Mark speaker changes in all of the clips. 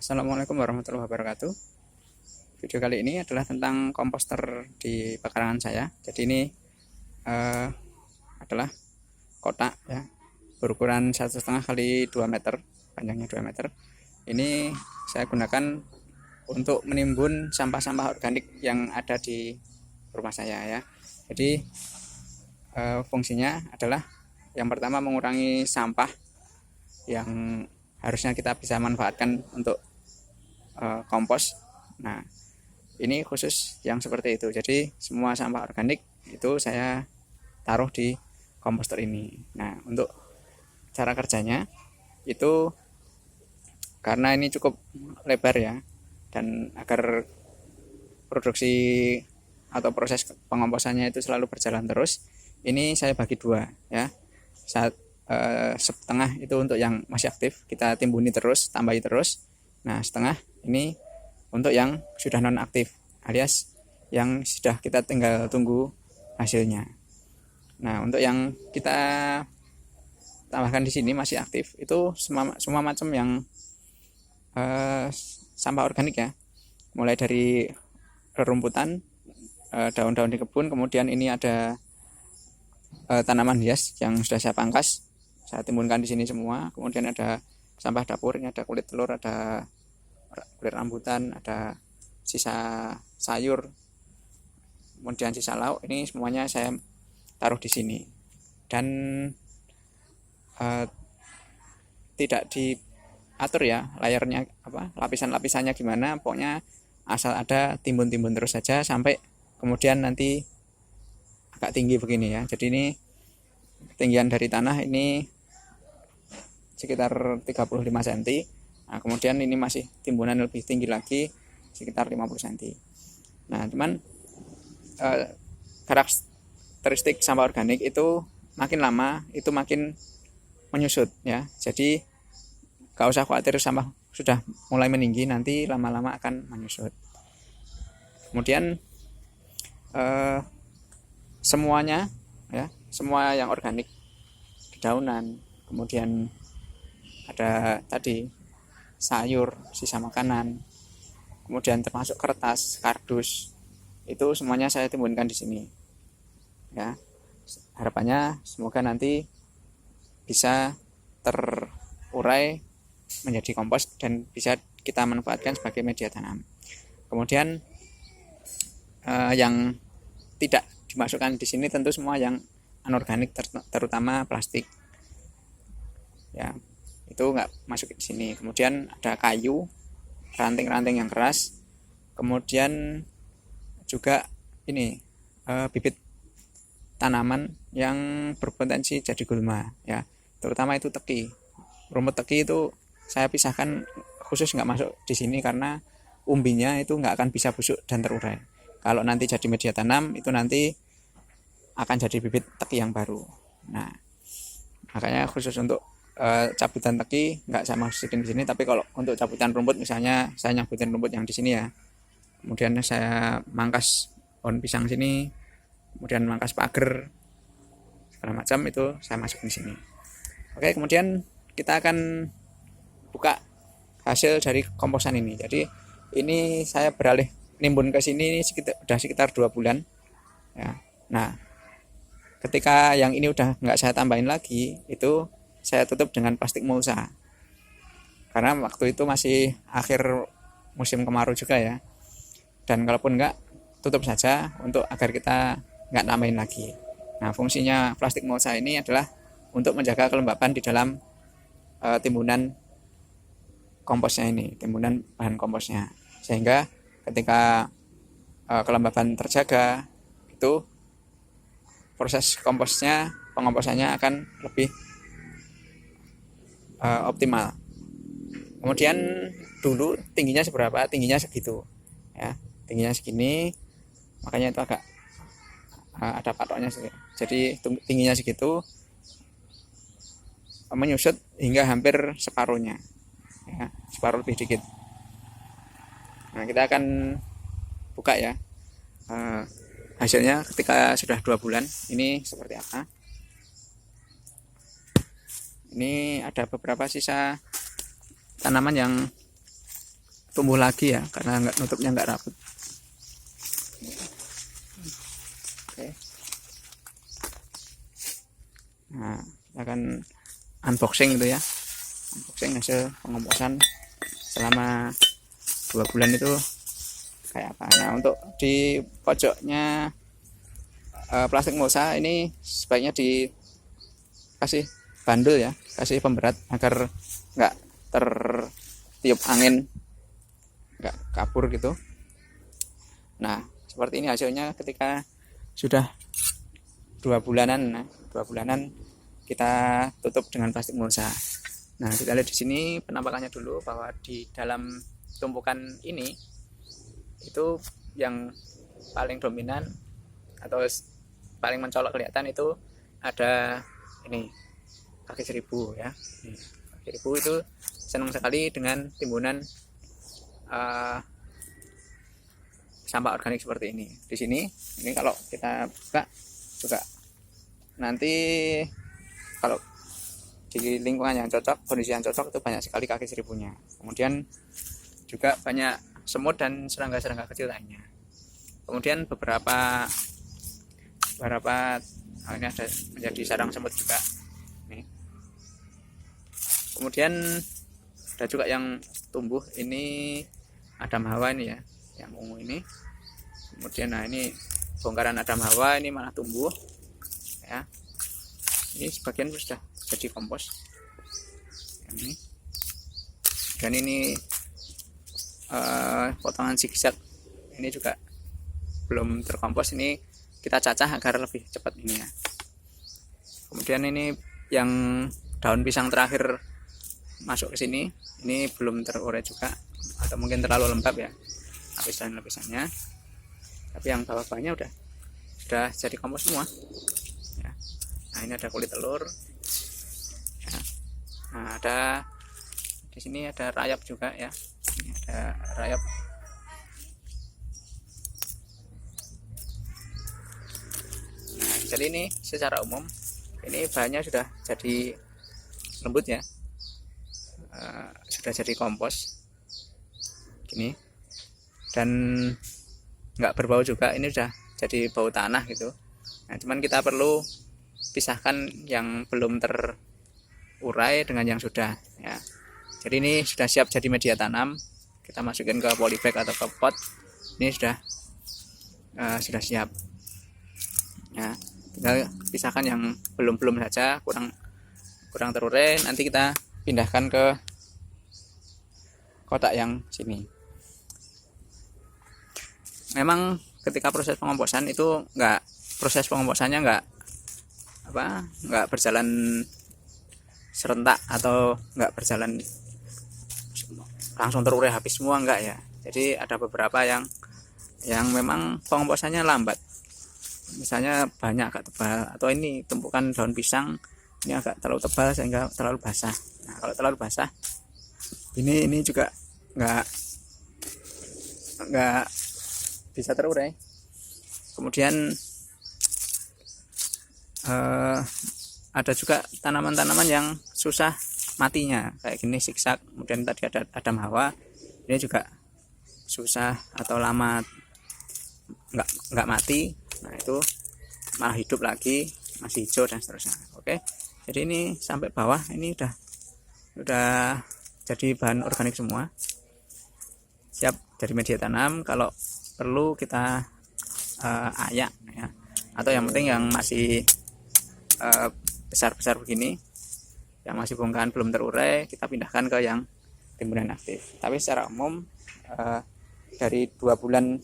Speaker 1: Assalamualaikum warahmatullahi wabarakatuh. Video kali ini adalah tentang komposter di pekarangan saya. Jadi ini eh, adalah kotak ya, berukuran 1,5 kali 2 meter, panjangnya 2 meter. Ini saya gunakan untuk menimbun sampah-sampah organik yang ada di rumah saya ya. Jadi fungsinya adalah yang pertama mengurangi sampah yang harusnya kita bisa manfaatkan untuk kompos. Nah, ini khusus yang seperti itu. Jadi semua sampah organik itu saya taruh di komposter ini. Nah, untuk cara kerjanya itu karena ini cukup lebar ya, dan agar produksi atau proses pengomposannya itu selalu berjalan terus, ini saya bagi dua ya. Setengah itu untuk yang masih aktif, kita timbuni terus, tambahi terus. Nah, setengah ini untuk yang sudah non aktif, alias yang sudah kita tinggal tunggu hasilnya. Nah, untuk yang kita tambahkan di sini masih aktif itu semua macam yang sampah organik ya, mulai dari rerumputan, daun-daun di kebun, kemudian ini ada tanaman hias yang sudah saya pangkas, saya timbunkan di sini semua. Kemudian ada sampah dapur, ini ada kulit telur, ada kulit rambutan, ada sisa sayur, kemudian sisa lauk. Ini semuanya saya taruh di sini, dan tidak diatur ya layarnya apa, lapisan-lapisannya gimana, pokoknya asal ada timbun-timbun terus saja sampai kemudian nanti agak tinggi begini ya. Jadi ini ketinggian dari tanah ini sekitar 35 cm. Nah, kemudian ini masih timbunan lebih tinggi lagi sekitar 50 cm. Nah, cuman karakteristik sampah organik itu makin lama itu makin menyusut ya. Jadi gak usah khawatir sampah sudah mulai meninggi, nanti lama-lama akan menyusut. Kemudian semuanya ya, semua yang organik, dedaunan, kemudian ada tadi sayur, sisa makanan, kemudian termasuk kertas, kardus, itu semuanya saya timbunkan di sini ya. Harapannya semoga nanti bisa terurai menjadi kompos dan bisa kita manfaatkan sebagai media tanam. Kemudian yang tidak dimasukkan di sini tentu semua yang anorganik, terutama plastik ya, itu nggak masuk di sini. Kemudian ada kayu, ranting-ranting yang keras, kemudian juga ini bibit tanaman yang berpotensi jadi gulma ya, terutama itu teki. Rumput teki itu saya pisahkan khusus, nggak masuk di sini karena umbinya itu nggak akan bisa busuk dan terurai. Kalau nanti jadi media tanam itu nanti akan jadi bibit teki yang baru. Nah, makanya khusus untuk cabutan teki nggak saya masukin di sini. Tapi kalau untuk cabutan rumput, misalnya saya nyabutin rumput yang di sini ya, kemudian saya mangkas pohon pisang sini, kemudian mangkas pagar segala macam, itu saya masukin di sini. Oke, kemudian kita akan buka hasil dari komposan ini. Jadi ini saya beralih nimbun ke sini sudah sekitar 2 bulan ya. Nah, ketika yang ini udah nggak saya tambahin lagi, itu saya tutup dengan plastik mulsa, karena waktu itu masih akhir musim kemarau juga ya. Dan kalaupun nggak, tutup saja untuk agar kita nggak nambahin lagi. Nah, fungsinya plastik mulsa ini adalah untuk menjaga kelembapan di dalam timbunan komposnya ini, timbunan bahan komposnya, sehingga ketika kelembapan terjaga, itu proses komposnya, pengomposannya akan lebih optimal. Kemudian dulu tingginya seberapa? Tingginya segitu ya, tingginya segini, makanya itu agak ada patoknya sih. Jadi tingginya segitu, menyusut hingga hampir separuhnya ya, separuh lebih dikit. Nah, kita akan buka ya hasilnya ketika sudah 2 bulan ini seperti apa. Ini ada beberapa sisa tanaman yang tumbuh lagi ya, karena nutupnya nggak rapet. Oke. Nah, kita akan unboxing gitu ya, unboxing hasil pengomposan selama 2 bulan itu kayak apa. Nah, untuk di pojoknya plastik mulsa ini sebaiknya dikasih bandul ya, kasih pemberat agar nggak tertiup angin, nggak kabur gitu. Nah, seperti ini hasilnya ketika sudah 2 bulanan. Nah, 2 bulanan kita tutup dengan plastik mulsa. Nah, kita lihat di sini penampakannya dulu, bahwa di dalam tumpukan ini itu yang paling dominan atau paling mencolok kelihatan itu ada ini kaki seribu ya. Kaki seribu itu senang sekali dengan timbunan sampah organik seperti ini. Di sini ini kalau kita buka juga nanti, kalau di lingkungan yang cocok, kondisi yang cocok, itu banyak sekali kaki seribunya. Kemudian juga banyak semut dan serangga-serangga kecil lainnya. Kemudian beberapa ini ada menjadi sarang semut juga. Nih. Kemudian ada juga yang tumbuh, ini Adam Hawa ini ya, yang ungu ini. Kemudian nah ini bongkaran Adam Hawa ini malah tumbuh ya. Ini sebagian sudah jadi kompos ini. Dan ini potongan zigzag ini juga belum terkompos, ini kita cacah agar lebih cepat ini ya. Kemudian ini yang daun pisang terakhir masuk ke sini, ini belum terurai juga, atau mungkin terlalu lembab ya lapisan-lapisannya. Tapi yang bawah-bawahnya sudah jadi kompos semua ya. Nah, ini ada kulit telur ya. Nah, ada di sini ada rayap juga ya. Ini ada rayap. Nah, jadi ini secara umum ini bahannya sudah jadi lembut ya, sudah jadi kompos gini, dan nggak berbau juga. Ini sudah jadi bau tanah gitu. Nah, cuman kita perlu pisahkan yang belum terurai dengan yang sudah ya. Jadi ini sudah siap jadi media tanam, kita masukin ke polybag atau ke pot. Ini sudah siap ya. Tinggal pisahkan yang belum saja, kurang terurai, nanti kita pindahkan ke kotak yang sini. Memang ketika proses pengomposan itu proses pengomposannya nggak berjalan serentak atau nggak berjalan langsung terurai habis semua, enggak ya. Jadi ada beberapa yang memang pengomposannya lambat. Misalnya banyak agak tebal, atau ini tumpukan daun pisang ini agak terlalu tebal sehingga terlalu basah. Nah, kalau terlalu basah ini juga nggak bisa terurai. Kemudian ada juga tanaman-tanaman yang susah matinya, kayak gini zigzag. Kemudian tadi ada Adam Hawa, ini juga susah atau lama nggak mati. Nah, itu malah hidup lagi, masih hijau dan seterusnya. Oke, jadi ini sampai bawah ini udah jadi bahan organik semua, siap jadi media tanam. Kalau perlu kita ayak ya, atau yang penting yang masih besar-besar begini, yang masih bongkahan belum terurai, kita pindahkan ke yang timbunan aktif. Tapi secara umum dari 2 bulan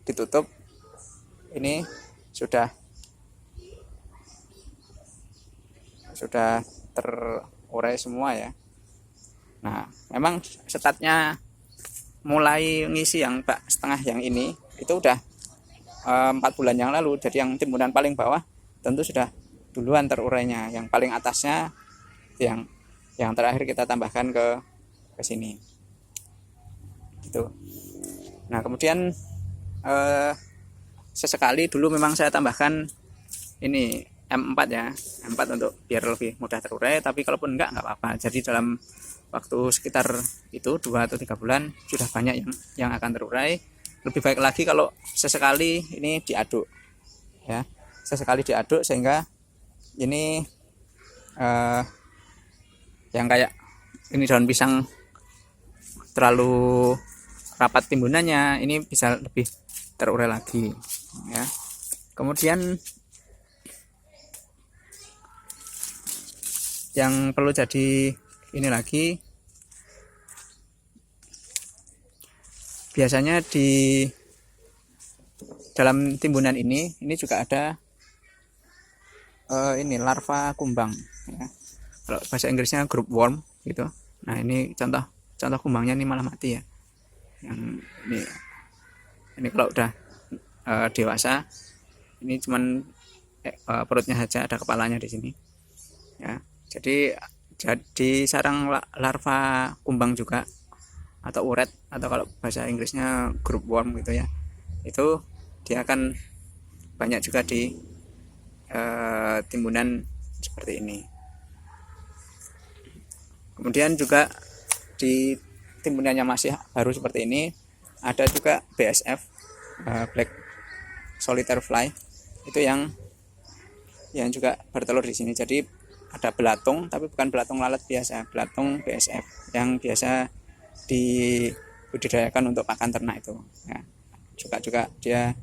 Speaker 1: ditutup ini sudah terurai semua ya. Nah, memang statnya mulai ngisi yang bak setengah yang ini itu udah 4 bulan yang lalu. Jadi yang timbunan paling bawah tentu sudah duluan terurainya, yang paling atasnya yang terakhir kita tambahkan ke sini gitu. Nah, kemudian sesekali dulu memang saya tambahkan ini M4 ya, M4 untuk biar lebih mudah terurai. Tapi kalaupun enggak apa-apa. Jadi dalam waktu sekitar itu 2 atau 3 bulan sudah banyak yang akan terurai. Lebih baik lagi kalau sesekali ini diaduk ya, sesekali diaduk sehingga ini yang kayak ini daun pisang terlalu rapat timbunannya, ini bisa lebih terurai lagi ya. Kemudian yang perlu jadi ini lagi, biasanya di dalam timbunan ini juga ada ini larva kumbang ya. Kalau bahasa Inggrisnya group worm gitu. Nah ini contoh kumbangnya ini malah mati ya. Yang ini kalau udah dewasa, ini cuman perutnya saja, ada kepalanya di sini ya. Jadi sarang larva kumbang juga, atau uret, atau kalau bahasa Inggrisnya group worm gitu ya, itu dia akan banyak juga di timbunan seperti ini. Kemudian juga di timbunan yang masih baru seperti ini ada juga BSF, Black Solitary Fly, itu yang juga bertelur di sini. Jadi ada belatung, tapi bukan belatung lalat biasa, belatung BSF yang biasa dibudidayakan untuk pakan ternak itu ya. Juga dia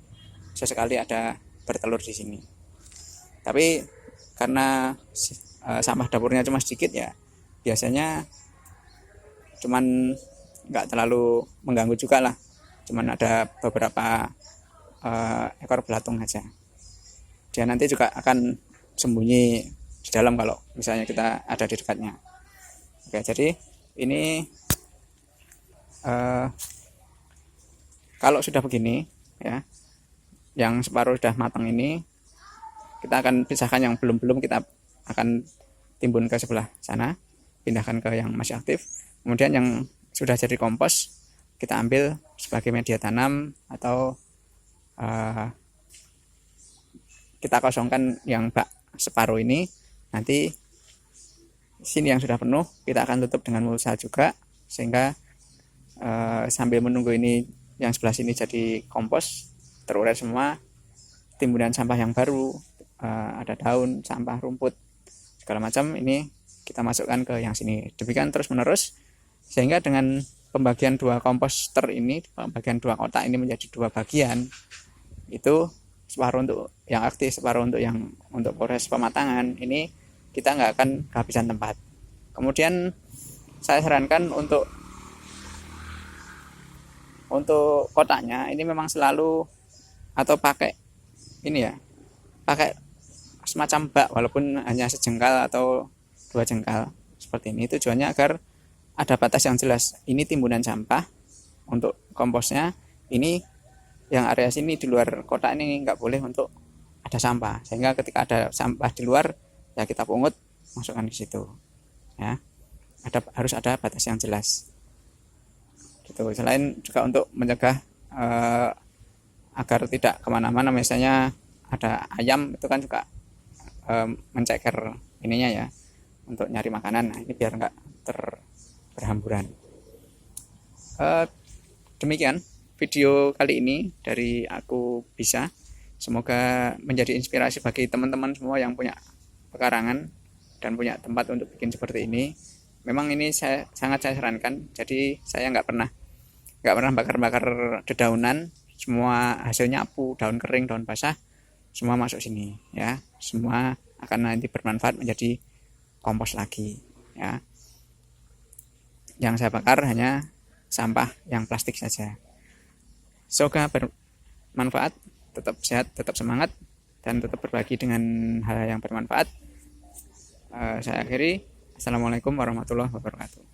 Speaker 1: sesekali ada bertelur di sini, tapi karena sampah dapurnya cuma sedikit ya, biasanya cuman nggak terlalu mengganggu juga lah, cuman ada beberapa ekor belatung aja. Dia nanti juga akan sembunyi di dalam kalau misalnya kita ada di dekatnya. Oke, jadi ini kalau sudah begini ya, yang separuh sudah matang ini, kita akan pisahkan. Yang belum kita akan timbun ke sebelah sana, pindahkan ke yang masih aktif. Kemudian yang sudah jadi kompos kita ambil sebagai media tanam, atau kita kosongkan yang bak separuh ini. Nanti sini yang sudah penuh kita akan tutup dengan mulsa juga, sehingga sambil menunggu ini yang sebelah sini jadi kompos, terurai semua timbunan sampah yang baru, ada daun, sampah, rumput, segala macam, ini kita masukkan ke yang sini. Demikian terus menerus, sehingga dengan pembagian 2 komposter ini, pembagian 2 kotak ini menjadi 2 bagian, itu separuh untuk yang aktif, separuh untuk proses pematangan, ini kita nggak akan kehabisan tempat. Kemudian saya sarankan untuk kotaknya ini memang selalu, atau pakai ini ya, pakai semacam bak walaupun hanya sejengkal atau 2 jengkal seperti ini. Tujuannya agar ada batas yang jelas, ini timbunan sampah untuk komposnya, ini yang area sini di luar kotak ini nggak boleh untuk ada sampah, sehingga ketika ada sampah di luar ya kita pungut, masukkan di situ ya. Harus ada batas yang jelas gitu. Selain juga untuk mencegah agar tidak kemana-mana, misalnya ada ayam itu kan juga menceker ininya ya, untuk nyari makanan. Nah, ini biar nggak berhamburan. Demikian video kali ini dari aku Bisa. Semoga menjadi inspirasi bagi teman-teman semua yang punya pekarangan dan punya tempat untuk bikin seperti ini. Memang ini sangat saya sarankan. Jadi saya nggak pernah bakar-bakar dedaunan. Semua hasilnya apu, daun kering, daun basah, semua masuk sini ya. Semua akan nanti bermanfaat menjadi kompos lagi ya. Yang saya bakar hanya sampah yang plastik saja. Semoga bermanfaat, tetap sehat, tetap semangat, dan tetap berbagi dengan hal yang bermanfaat. Saya akhiri. Assalamualaikum warahmatullahi wabarakatuh.